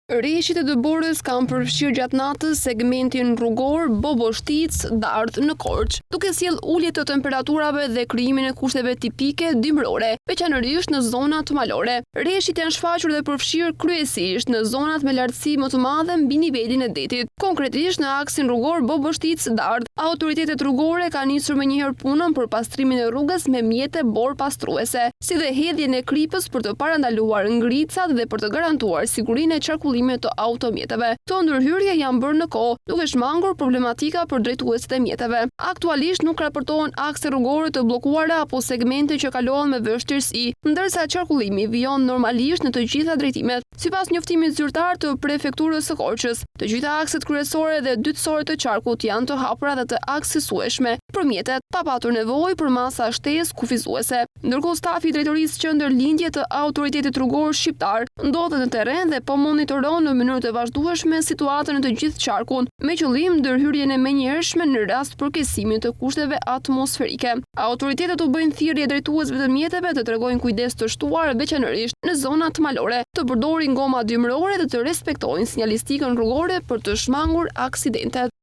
Rreshtit e Dëborës kanë përfshirë gjatë natës segmentin rrugor Bobo-Shtic-Dardh në Korç, duke sjellë ulje të temperaturave dhe krijimin e kushteve tipike dimrore, veçanërisht në zonat malore. Rreshtit janë shfaqur dhe përfshirë kryesisht në zonat me lartësi më të madhe mbi nivelin e detit. Konkretisht në aksin rrugor Bobo-Shtic-Dardh, autoritetet rrugore kanë nisur menjëherë punën për pastrimin e rrugës me mjete bor pastruese, si dhe hedhjen e kripës për të parandaluar ngricat dhe për të garantuar sigurinë e qarkullimit të automjeteve. Këto ndërhyrje janë bërë në kohë, duke shmangur problematika për drejtuesit e mjeteve. Aktualisht nuk raportohen akse rrugore të bllokuara apo segmente që kalohen me vështirësi, ndërsa qarkullimi vijon normalisht në të gjitha drejtimet. Sipas njoftimit zyrtar të prefekturës së Korçës, të gjitha akset kryesore dhe dytësore të qarkut janë të hapura dhe të aksesueshme për mjetet, pa patur nevojë për masa shtesë kufizuese. Ndërkohë stafi i drejtorisë qendër lindje të autoritetit rrugor shqiptar ndodhet në terren dhe po monitoron në mënyrë të vazhdueshme situatën në të gjithë qarkun, me qëllim ndërhyrjen e menjëhershme në rast përkesimit të kushteve atmosferike. Autoritetet u bëjnë thirrje drejtuesve të mjeteve të tregojnë kujdes të shtuar veçanërisht në zonat malore, të përdorin goma dimrore dhe të respektojnë sinjalistikën rrugore për të shmangur aksidentet.